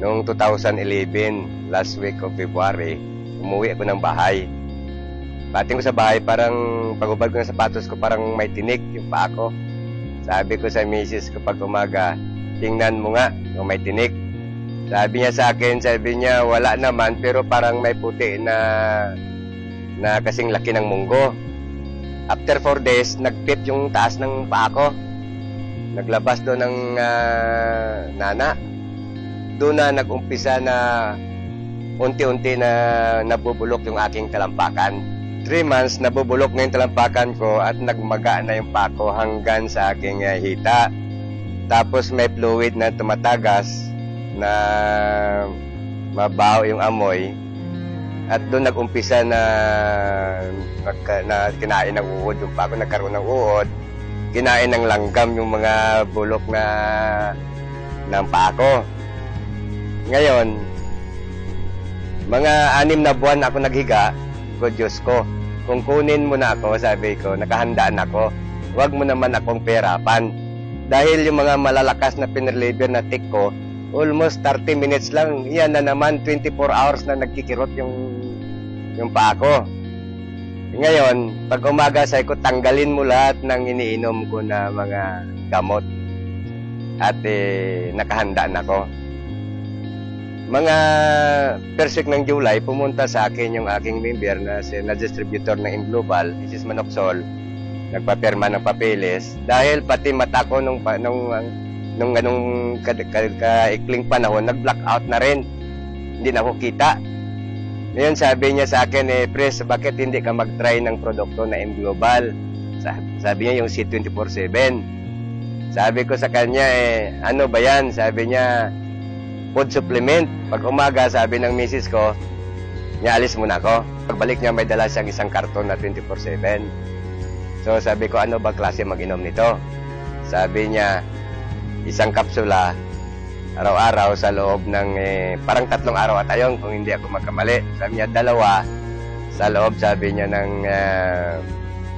Noong 2011, last week of February, umuwi ako ng bahay. Pating ko sa bahay, parang pagubad ko ng sapatos ko, parang may tinik yung paa ko. Sabi ko sa misis ko pag umaga, tingnan mo nga kung may tinik. Sabi niya sa akin, sabi niya, wala naman, pero parang may puti na kasing laki ng munggo. After 4 days, nagpit yung taas ng paa ko. Naglabas doon ng nana. Doon na nag-umpisa na unti-unti na nabubulok yung aking talampakan. 3 months, nabubulok na yung talampakan ko at nagmaga na yung paa ko hanggang sa aking hita. Tapos may fluid na tumatagas na mabaho yung amoy. At doon nag-umpisa na kinain ng uod yung paa ko, nagkaroon ng uod. Kinain ng langgam yung mga bulok ng paa ko. Ngayon, mga 6 na buwan ako naghiga, ko Diyos ko, kung kunin mo na ako, sabi ko, nakahandaan ako, huwag mo naman akong perapan. Dahil yung mga malalakas na pinreliver na tik ko, almost 30 minutes lang, yan na naman, 24 hours na nagkikirot yung paa ko. Ngayon, pag umaga, sabi ko, tanggalin mo lahat ng iniinom ko na mga gamot. At nakahandaan ako. Mga first week ng July, pumunta sa akin yung aking member na distributor ng Imglobal, Mrs. Manoxol, nagpapirma ng papeles. Dahil pati mata ko nung kaikling panahon, nag-blackout na rin. Hindi na ako kita. Ngayon sabi niya sa akin, Pres, bakit hindi ka mag-try ng produkto na Imglobal? Sabi niya yung C24/7. Sabi ko sa kanya, ano ba yan? Sabi niya, food supplement. Pag umaga, sabi ng misis ko, niya alis muna ako. Pagbalik niya, may dala siyang isang karton na 24/7. So sabi ko, ano ba klase mag-inom nito? Sabi niya, isang kapsula, araw-araw sa loob ng, parang 3 araw at ayon kung hindi ako magkamali. Sabi niya, 2 sa loob, sabi niya, ng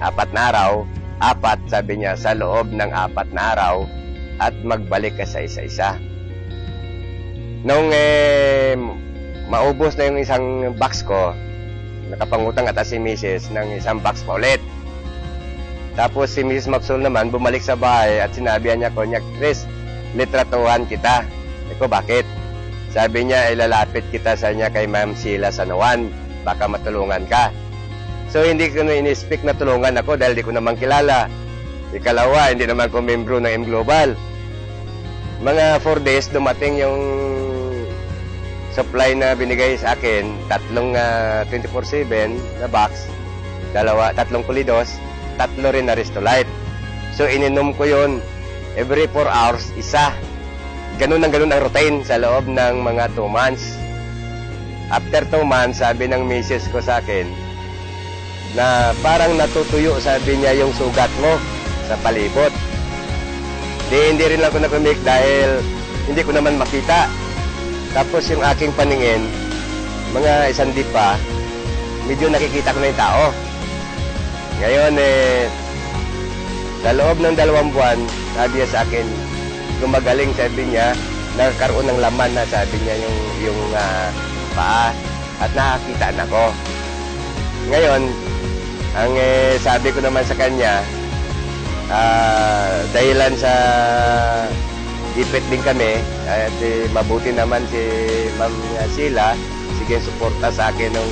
4 na araw. 4, sabi niya, sa loob ng 4 na araw at magbalik ka sa isa-isa. Nung maubos na yung isang box ko, nakapangutang ata si Mrs. ng isang box pa ulit. Tapos si Mrs. Maxwell naman bumalik sa bahay at sinabihan niya ko, Chris, litratuhan kita. Eko, bakit? Sabi niya, ilalapit kita sa niya kay Ma'am Sheila Sanoan, baka matulungan ka. So hindi ko na in-speak na tulungan ako dahil di ko naman kilala. Ikalawa, hindi naman ko membro ng Imglobal. Mga 4 days dumating yung supply na binigay sa akin, 3 24/7 na box, 3 kulidos, 3 rin na Restolite. So ininom ko yon every 4 hours, isa. Ganun ang routine sa loob ng mga 2 months. After 2 months, sabi ng misis ko sa akin na parang natutuyo, sabi niya, yung sugat mo sa palibot. Hindi rin ako nakumik dahil hindi ko naman makita. Tapos yung aking paningin, mga 1 pa, medyo nakikita ko na yung tao. Ngayon, sa loob ng 2 buwan, sabi niya sa akin, gumagaling, sabi niya, nagkaroon ng laman na, sabi niya, yung paa, at nakakita na ko. Ngayon, ang sabi ko naman sa kanya, dahilan sa ipit din kami, at mabuti naman si Ma'am Sheila, sige, suporta sa akin ng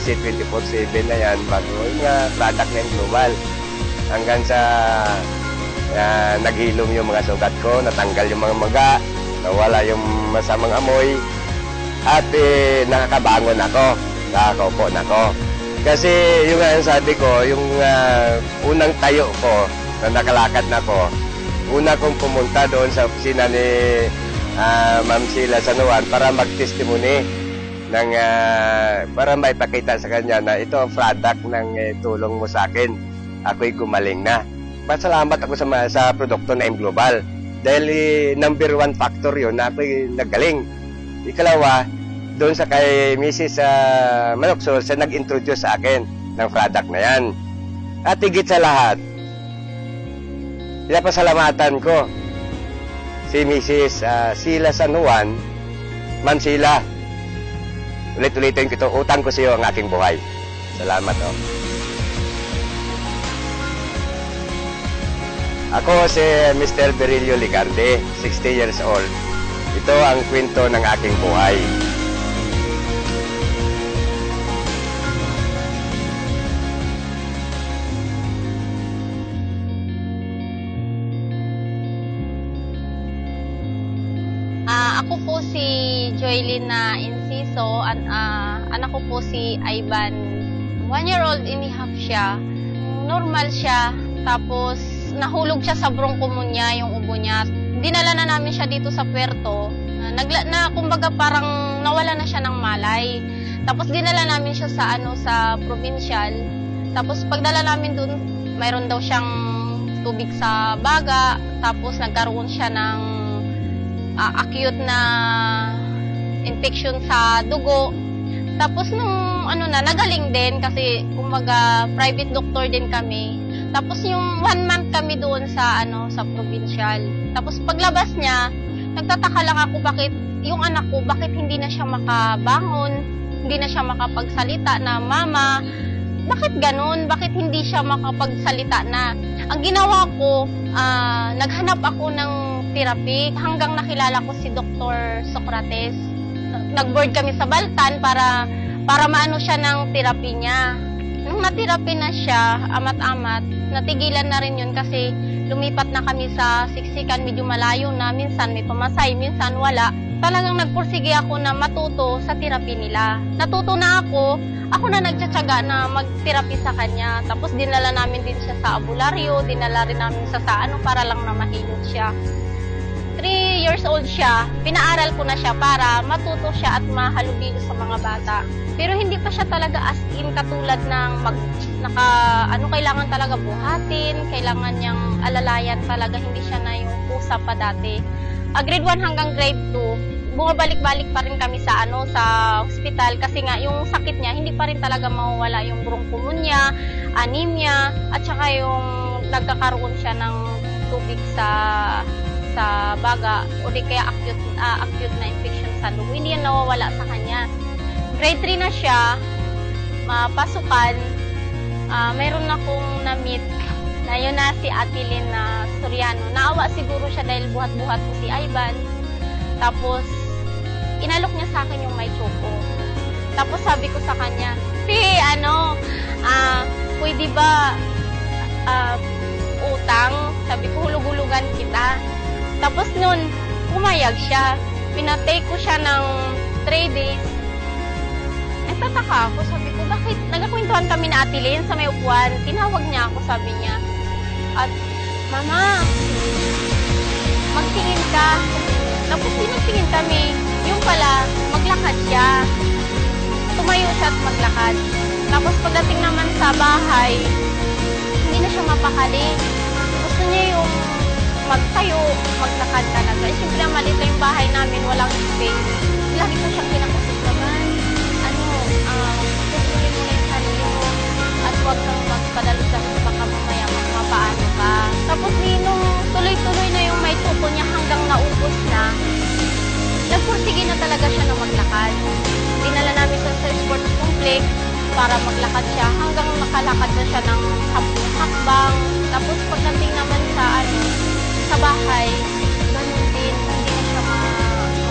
C24/7 na yan, bago yung product ng Global. Hanggang sa naghilom yung mga sugat ko, natanggal yung mga maga, nawala yung masamang amoy, at nakakabangon ako, nakakaupo na ako. Kasi yung sabi ko, yung unang tayo ko, na nakalakad na ko, una kong pumunta doon sa opisina ni Ma'am Sheila Sanoan para mag-testimony ng, para maipakita sa kanya na ito ang product ng tulong mo sa akin. Ako'y gumaling na. Pasalamat ako sa produkto na Imglobal dahil number 1 factor yun na ako'y nagaling. Ikalawa, doon sa kay Mrs. Manoxol, siya nag-introduce sa akin ng product na yan. At higit sa lahat, pinapasalamatan ko si Mrs. Sheila Sanoan Mansila. Ulit-ulitin ko ito, utang ko sa iyo ang aking buhay. Salamat, oh. Ako si Mr. Berilio Ligarde, 60 years old. Ito ang kwento ng aking buhay. Ako po si Joylyn na Inciso. Anak ko po si Ivan. 1-year-old and a half siya. Normal siya. Tapos nahulog siya sa bronchopneumonia yung ubo niya. Dinala na namin siya dito sa puerto. Kumbaga parang nawala na siya ng malay. Tapos dinala namin siya sa provincial. Tapos pagdala namin doon, mayroon daw siyang tubig sa baga. Tapos nagkaroon siya ng acute na infection sa dugo. Tapos nung nagaling din kasi kumbaga private doctor din kami. Tapos yung 1 month kami doon sa provincial. Tapos paglabas niya, nagtataka lang ako bakit yung anak ko, bakit hindi na siya makabangon, hindi na siya makapagsalita na mama, bakit ganun? Bakit hindi siya makapagsalita na? Ang ginawa ko, naghanap ako ng therapy hanggang nakilala ko si Dr. Socrates. Nag-board kami sa Baltan para maano siya ng therapy niya. Nung na-therapy na siya, amat-amat, natigilan na rin yun kasi lumipat na kami sa siksikan, medyo malayo na, minsan may pumasay, minsan wala. Talagang nagpursige ako na matuto sa therapy nila. Natuto na ako na nagtsatsaga na mag-therapy sa kanya. Tapos dinala namin din siya sa albularyo, dinala rin namin siya sa para lang na mahilot siya. 3 years old siya, pinaaral ko na siya para matuto siya at mahalubilo sa mga bata. Pero hindi pa siya talaga as in katulad ng kailangan talaga buhatin, kailangan niyang alalayan talaga, hindi siya na yung pusa pa dati. Grade 1 hanggang grade 2, bumabalik-balik pa rin kami sa hospital kasi nga yung sakit niya hindi pa rin talaga mawawala, yung bronchopneumonia, anemia, at saka yung nagkakaroon siya ng tubig sa baga o di kaya acute na infection sa dugo. Hindi yan nawawala sa kanya. Grade 3 na siya, pasukan, mayroon akong na-meet na yun na si Ate Lynn na Soriano. Naawa siguro siya dahil buhat-buhat ko si Ivan. Tapos, inalok niya sa akin yung may choco. Tapos sabi ko sa kanya, pwede ba utang? Sabi ko, hulug-hulugan kita. Tapos nun, pumayag siya. Pinatake ko siya ng 3 days. Nagtataka ako, sabi ko, bakit? Nagkakwentuhan kami na Ate Lynn sa may upuan. Tinawag niya ako, sabi niya. At, Mama, magtingin ka. Tapos pinagtingin kami. Yung pala, maglakad siya. Tumayo siya at maglakad. Tapos pagdating naman sa bahay, hindi na siya mapakali. Gusto niya yung magtayo, maglakad talaga. Siyempre, maliit na yung bahay namin, walang space. Lagi ko siyang kinakusap naman. Tutuloy mo na yung sarili mo. At huwag kang magpadalo-dalo baka mamaya mapaano ka. Tapos nung tuloy-tuloy na yung may tuko niya hanggang naubos na, nagpursige na talaga siya na maglakad. Dinala namin sa sports complex para maglakad siya hanggang nakalakad na siya ng 10 hakbang. Tapos pagdating naman sa bahay, ganun din, hindi na siya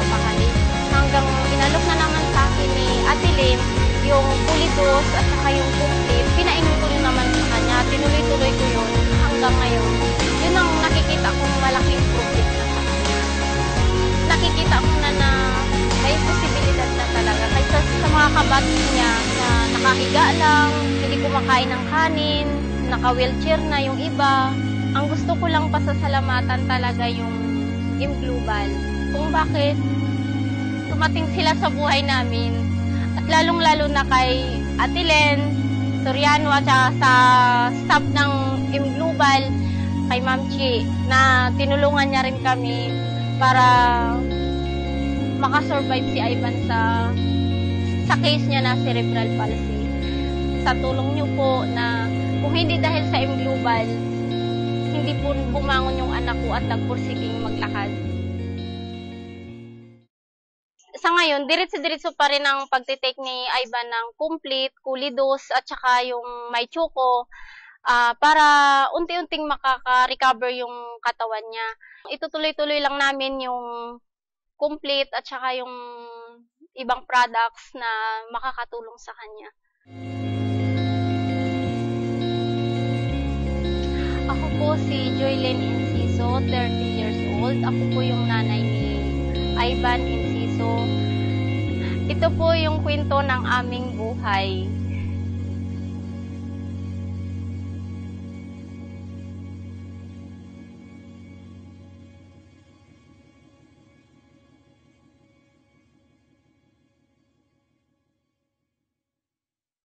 mapakali. Hanggang inalok na naman sa akin ni Ate Lynn, yung pulidos at saka yung complete, pinainom ko rin naman sa kanya. Tinuloy-tuloy ko yun hanggang ngayon. Yun ang nakikita kong malaking improvement na sa kanya. Nakikita ko na may posibilidad na talaga. Kaysa sa mga kabatch niya na nakahiga lang, hindi kumakain ng kanin, naka-wheelchair na yung iba. Ang gusto ko lang pasasalamatan talaga yung Global. Kung bakit tumating sila sa buhay namin. At lalong-lalo na kay Ate Lynn Soriano at sa staff ng Global, kay Ma'am Chi, na tinulungan niya rin kami para makasurvive si Ivan sa case niya na cerebral palsy. Sa tulong niyo po na kung hindi dahil sa Global, hindi po bumangon yung anak ko at nagpursiging maglakad. sa ngayon, diretso-diretso pa rin ang pagtitake ni Ivan ng complete, kulidos, at saka yung may chuko, para unti-unting makaka-recover yung katawan niya. Itutuloy-tuloy lang namin yung complete at saka yung ibang products na makakatulong sa kanya. Ako po si Joylyn Enciso, 30 years old. Ako po yung nanay ni Ivan Enciso. Ito po yung kwento ng aming buhay.